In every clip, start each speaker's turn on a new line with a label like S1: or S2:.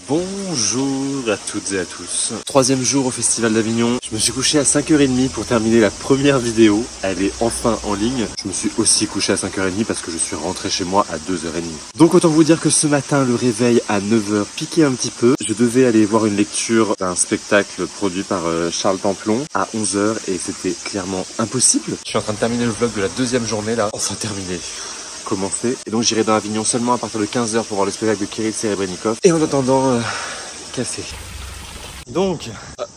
S1: Bonjour à toutes et à tous. Troisième jour au Festival d'Avignon. Je me suis couché à 5h30 pour terminer la première vidéo. Elle est enfin en ligne. Je me suis aussi couché à 5h30 parce que je suis rentré chez moi à 2h30. Donc autant vous dire que ce matin, le réveil à 9h piquait un petit peu. Je devais aller voir une lecture d'un spectacle produit par Charles Templon à 11h et c'était clairement impossible. Je suis en train de terminer le vlog de la deuxième journée là. Enfin terminé. Commencer. Et donc j'irai dans Avignon seulement à partir de 15h pour voir le spectacle de Kirill Serebrennikov. Et en attendant, café. Donc,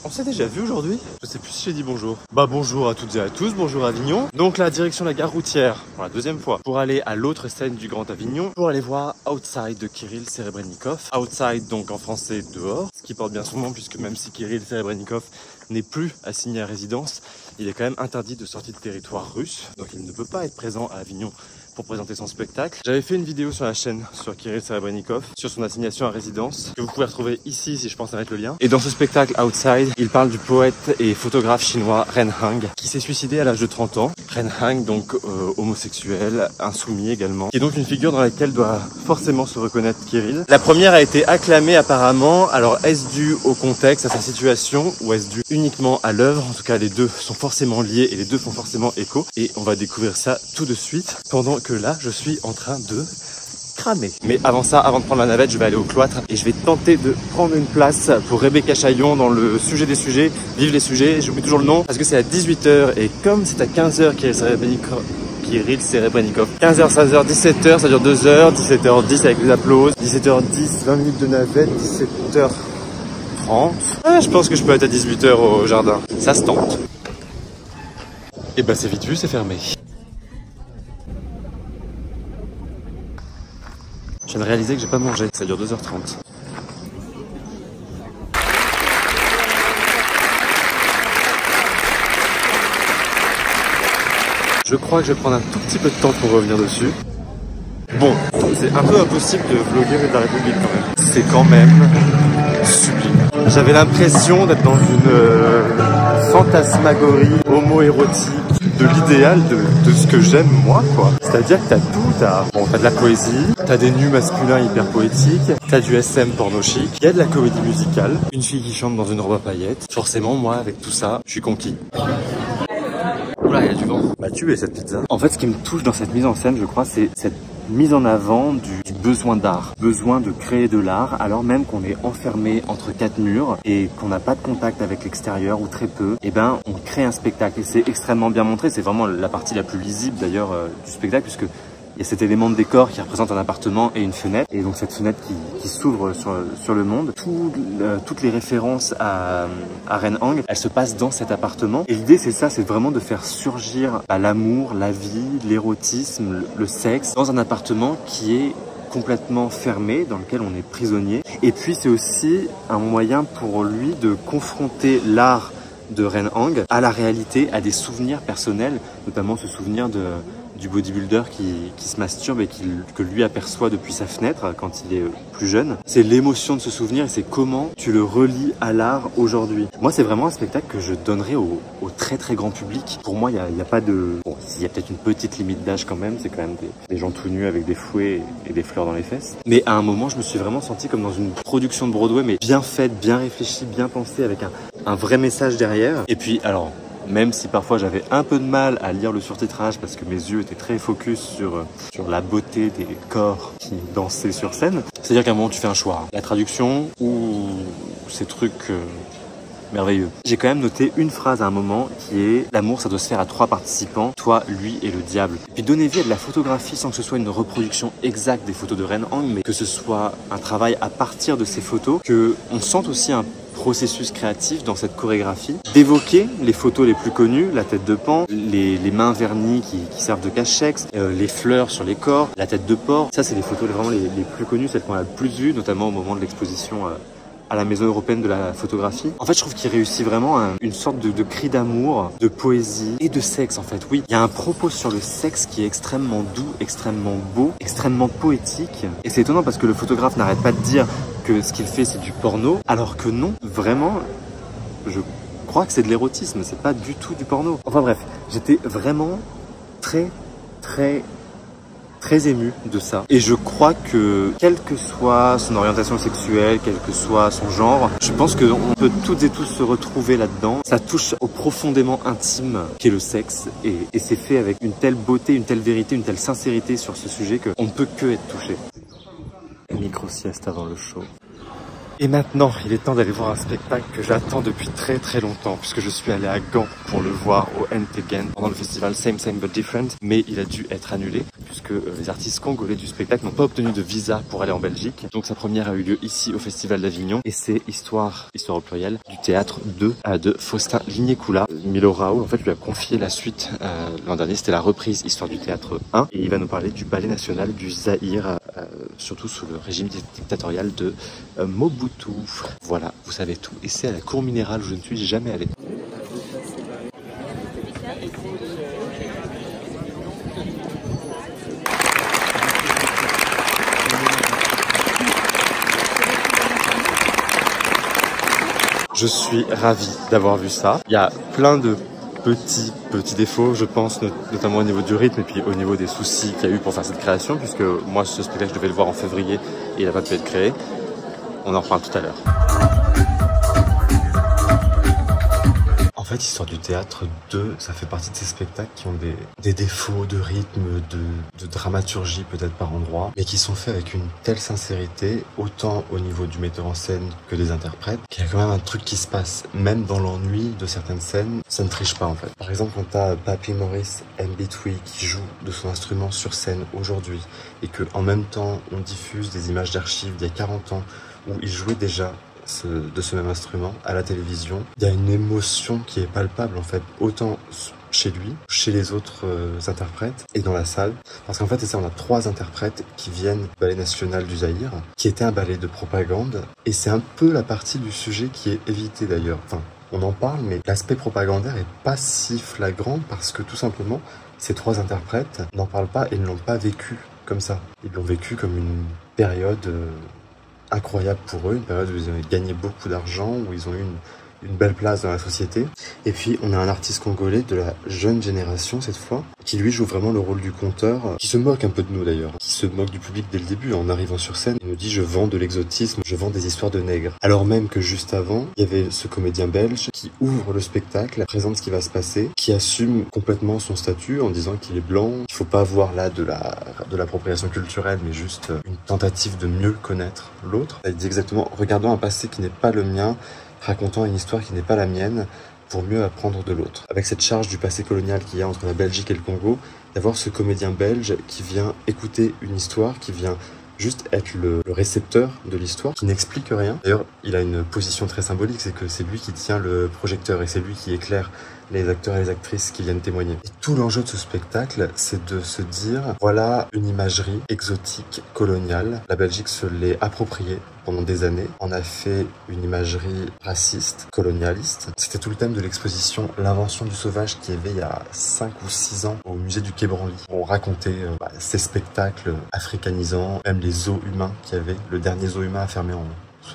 S1: on s'est déjà vu aujourd'hui? Je sais plus si j'ai dit bonjour. Bah bonjour à toutes et à tous, bonjour Avignon. Donc la direction de la gare routière, pour la deuxième fois, pour aller à l'autre scène du Grand Avignon, pour aller voir Outside de Kirill Serebrennikov. Outside donc en français dehors, ce qui porte bien son nom puisque même si Kirill Serebrennikov n'est plus assigné à résidence, il est quand même interdit de sortie de territoire russe. Donc il ne peut pas être présent à Avignon pour présenter son spectacle. J'avais fait une vidéo sur la chaîne sur Kirill Serebrennikov, sur son assignation à résidence, que vous pouvez retrouver ici si je pense à mettre le lien. Et dans ce spectacle Outside, il parle du poète et photographe chinois Ren Hang, qui s'est suicidé à l'âge de 30 ans. Ren Hang, donc homosexuel, insoumis également, qui est donc une figure dans laquelle doit forcément se reconnaître Kirill. La première a été acclamée apparemment, alors est-ce dû au contexte, à sa situation, ou est-ce dû uniquement à l'œuvre? En tout cas, les deux sont forcément liés et les deux font forcément écho. Et on va découvrir ça tout de suite, pendant que là, je suis en train de cramer. Mais avant ça, avant de prendre la navette, je vais aller au cloître et je vais tenter de prendre une place pour Rebecca Chaillon dans le sujet des sujets. Vive les sujets, j'oublie toujours le nom, parce que c'est à 18h et comme c'est à 15h Kirill Serebrennikov. 15h, 16h, 17h, ça dure 2 heures, 17h10 avec les applaudissements, 17h10, 20 minutes de navette, 17h30. Ah, je pense que je peux être à 18h au jardin. Ça se tente. Et bah c'est vite vu, c'est fermé. Je viens de réaliser que j'ai pas mangé, ça dure 2h30. Je crois que je vais prendre un tout petit peu de temps pour revenir dessus. Bon, c'est un peu impossible de vlogger de la République quand même. C'est quand même sublime. J'avais l'impression d'être dans une fantasmagorie homo-érotique de l'idéal de ce que j'aime moi quoi. C'est-à-dire que t'as tout, t'as de la poésie, t'as des nus masculins hyper poétiques, t'as du SM porno chic, il y a de la comédie musicale, une fille qui chante dans une robe à paillettes. Forcément moi avec tout ça, je suis conquis. Oula, il y a du vent. Bah tu es cette pizza. En fait ce qui me touche dans cette mise en scène je crois c'est cette mise en avant du besoin d'art, besoin de créer de l'art alors même qu'on est enfermé entre 4 murs et qu'on n'a pas de contact avec l'extérieur ou très peu, et ben on crée un spectacle et c'est extrêmement bien montré, c'est vraiment la partie la plus lisible d'ailleurs du spectacle puisque il y a cet élément de décor qui représente un appartement et une fenêtre, et donc cette fenêtre qui s'ouvre sur le monde. Toutes les références à Ren Hang, elles se passent dans cet appartement. Et l'idée c'est ça, c'est vraiment de faire surgir l'amour, la vie, l'érotisme, le sexe, dans un appartement qui est complètement fermé, dans lequel on est prisonnier. Et puis c'est aussi un moyen pour lui de confronter l'art de Ren Hang à la réalité, à des souvenirs personnels, notamment ce souvenir du bodybuilder qui se masturbe et que lui aperçoit depuis sa fenêtre quand il est plus jeune. C'est l'émotion de ce souvenir et c'est comment tu le relis à l'art aujourd'hui. Moi, c'est vraiment un spectacle que je donnerais au très très grand public. Pour moi, il y a pas de... Bon, il y a peut-être une petite limite d'âge quand même, c'est quand même des gens tout nus avec des fouets et des fleurs dans les fesses. Mais à un moment, je me suis vraiment senti comme dans une production de Broadway, mais bien faite, bien réfléchie, bien pensée, avec un vrai message derrière. Et puis, alors... Même si parfois j'avais un peu de mal à lire le surtitrage parce que mes yeux étaient très focus sur la beauté des corps qui dansaient sur scène. C'est-à-dire qu'à un moment tu fais un choix. La traduction ou ces trucs merveilleux. J'ai quand même noté une phrase à un moment qui est « L'amour ça doit se faire à 3 participants, toi, lui et le diable ». Et puis donner vie à de la photographie sans que ce soit une reproduction exacte des photos de Ren Hang, mais que ce soit un travail à partir de ces photos, qu'on sente aussi un processus créatif dans cette chorégraphie, d'évoquer les photos les plus connues, la tête de Pan, les mains vernies qui servent de cachex, les fleurs sur les corps, la tête de porc. Ça, c'est les photos vraiment les plus connues, celles qu'on a le plus vues, notamment au moment de l'exposition à la Maison européenne de la photographie. En fait, je trouve qu'il réussit vraiment une sorte de cri d'amour, de poésie et de sexe en fait. Oui, il y a un propos sur le sexe qui est extrêmement doux, extrêmement beau, extrêmement poétique. Et c'est étonnant parce que le photographe n'arrête pas de dire que ce qu'il fait c'est du porno, alors que non, vraiment, je crois que c'est de l'érotisme, c'est pas du tout du porno. Enfin bref, j'étais vraiment très très ému de ça. Et je crois que, quelle que soit son orientation sexuelle, quel que soit son genre, je pense qu'on peut toutes et tous se retrouver là-dedans. Ça touche au profondément intime qu'est le sexe. Et c'est fait avec une telle beauté, une telle vérité, une telle sincérité sur ce sujet qu'on ne peut que être touché. Micro-sieste avant le show. Et maintenant, il est temps d'aller voir un spectacle que j'attends depuis très très longtemps, puisque je suis allé à Gand pour le voir au Entegen pendant le festival Same Same But Different, mais il a dû être annulé, puisque les artistes congolais du spectacle n'ont pas obtenu de visa pour aller en Belgique. Donc sa première a eu lieu ici au Festival d'Avignon, et c'est histoire au pluriel, du théâtre 2 de Faustin Lignécoula. Milo Raoult, en fait, lui a confié la suite l'an dernier, c'était la reprise Histoire du théâtre 1, et il va nous parler du ballet national du Zaïre, surtout sous le régime dictatorial de Mobutu. Voilà, vous savez tout. Et c'est à la Cour Minérale où je ne suis jamais allé. Je suis ravi d'avoir vu ça. Il y a plein de petits défauts, je pense, notamment au niveau du rythme et puis au niveau des soucis qu'il y a eu pour faire cette création, puisque moi, ce spectacle, je devais le voir en février et il n'a pas pu être créé. On en reparle tout à l'heure. En fait, Histoire du théâtre 2, ça fait partie de ces spectacles qui ont des défauts de rythme, de dramaturgie peut-être par endroits, mais qui sont faits avec une telle sincérité, autant au niveau du metteur en scène que des interprètes, qu'il y a quand même un truc qui se passe. Même dans l'ennui de certaines scènes, ça ne triche pas en fait. Par exemple, quand t'as Papy Maurice Mbitwi qui joue de son instrument sur scène aujourd'hui, et que en même temps, on diffuse des images d'archives d'il y a 40 ans, où il jouait déjà de ce même instrument à la télévision. Il y a une émotion qui est palpable en fait, autant chez lui, chez les autres interprètes et dans la salle. Parce qu'en fait, on a 3 interprètes qui viennent du Ballet National du Zaïre, qui était un ballet de propagande. Et c'est un peu la partie du sujet qui est évitée d'ailleurs. Enfin, on en parle, mais l'aspect propagandaire est pas si flagrant parce que tout simplement, ces 3 interprètes n'en parlent pas et ne l'ont pas vécu comme ça. Ils l'ont vécu comme une période incroyable pour eux, une période où ils ont gagné beaucoup d'argent, où ils ont eu une belle place dans la société. Et puis on a un artiste congolais de la jeune génération cette fois, qui lui joue vraiment le rôle du conteur, qui se moque un peu de nous d'ailleurs, qui se moque du public dès le début. En arrivant sur scène, il nous dit: je vends de l'exotisme, je vends des histoires de nègres. Alors même que juste avant, il y avait ce comédien belge qui ouvre le spectacle, présente ce qui va se passer, qui assume complètement son statut en disant qu'il est blanc, qu'il faut pas voir là de l'appropriation culturelle, mais juste une tentative de mieux connaître l'autre. Il dit exactement: regardons un passé qui n'est pas le mien, racontant une histoire qui n'est pas la mienne, pour mieux apprendre de l'autre. Avec cette charge du passé colonial qu'il y a entre la Belgique et le Congo, d'avoir ce comédien belge qui vient écouter une histoire, qui vient juste être le récepteur de l'histoire, qui n'explique rien. D'ailleurs, il a une position très symbolique, c'est que c'est lui qui tient le projecteur et c'est lui qui éclaire les acteurs et les actrices qui viennent témoigner. Et tout l'enjeu de ce spectacle, c'est de se dire, voilà une imagerie exotique, coloniale. La Belgique se l'est appropriée pendant des années. On a fait une imagerie raciste, colonialiste. C'était tout le thème de l'exposition L'invention du sauvage qui avait il y a 5 ou 6 ans au musée du Quai Branly. On racontait ces spectacles africanisants, même les zoos humains qu'il y avait. Le dernier zoo humain a fermé en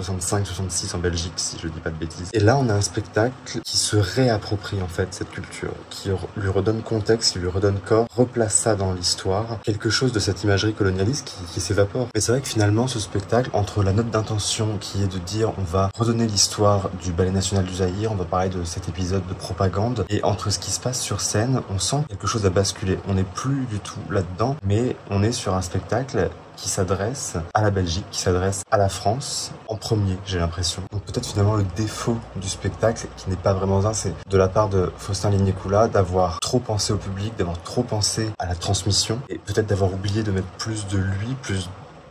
S1: 65-66 en Belgique, si je dis pas de bêtises. Et là, on a un spectacle qui se réapproprie en fait cette culture, qui lui redonne contexte, qui lui redonne corps, replace ça dans l'histoire, quelque chose de cette imagerie colonialiste qui s'évapore. Mais c'est vrai que finalement, ce spectacle, entre la note d'intention qui est de dire on va redonner l'histoire du Ballet National du Zaïre, on va parler de cet épisode de propagande, et entre ce qui se passe sur scène, on sent quelque chose à basculer. On n'est plus du tout là-dedans, mais on est sur un spectacle qui s'adresse à la Belgique, qui s'adresse à la France en premier, j'ai l'impression. Donc peut-être finalement le défaut du spectacle, qui n'est pas vraiment un, c'est de la part de Faustin Lignécoula d'avoir trop pensé au public, d'avoir trop pensé à la transmission, et peut-être d'avoir oublié de mettre plus de lui,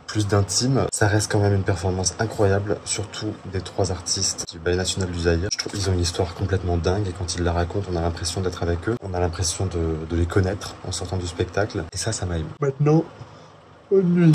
S1: plus d'intime. Ça reste quand même une performance incroyable, surtout des 3 artistes du Ballet National du Zaïre. Je trouve qu'ils ont une histoire complètement dingue et quand ils la racontent, on a l'impression d'être avec eux, on a l'impression de les connaître en sortant du spectacle, et ça m'a ému. Maintenant, bonne nuit.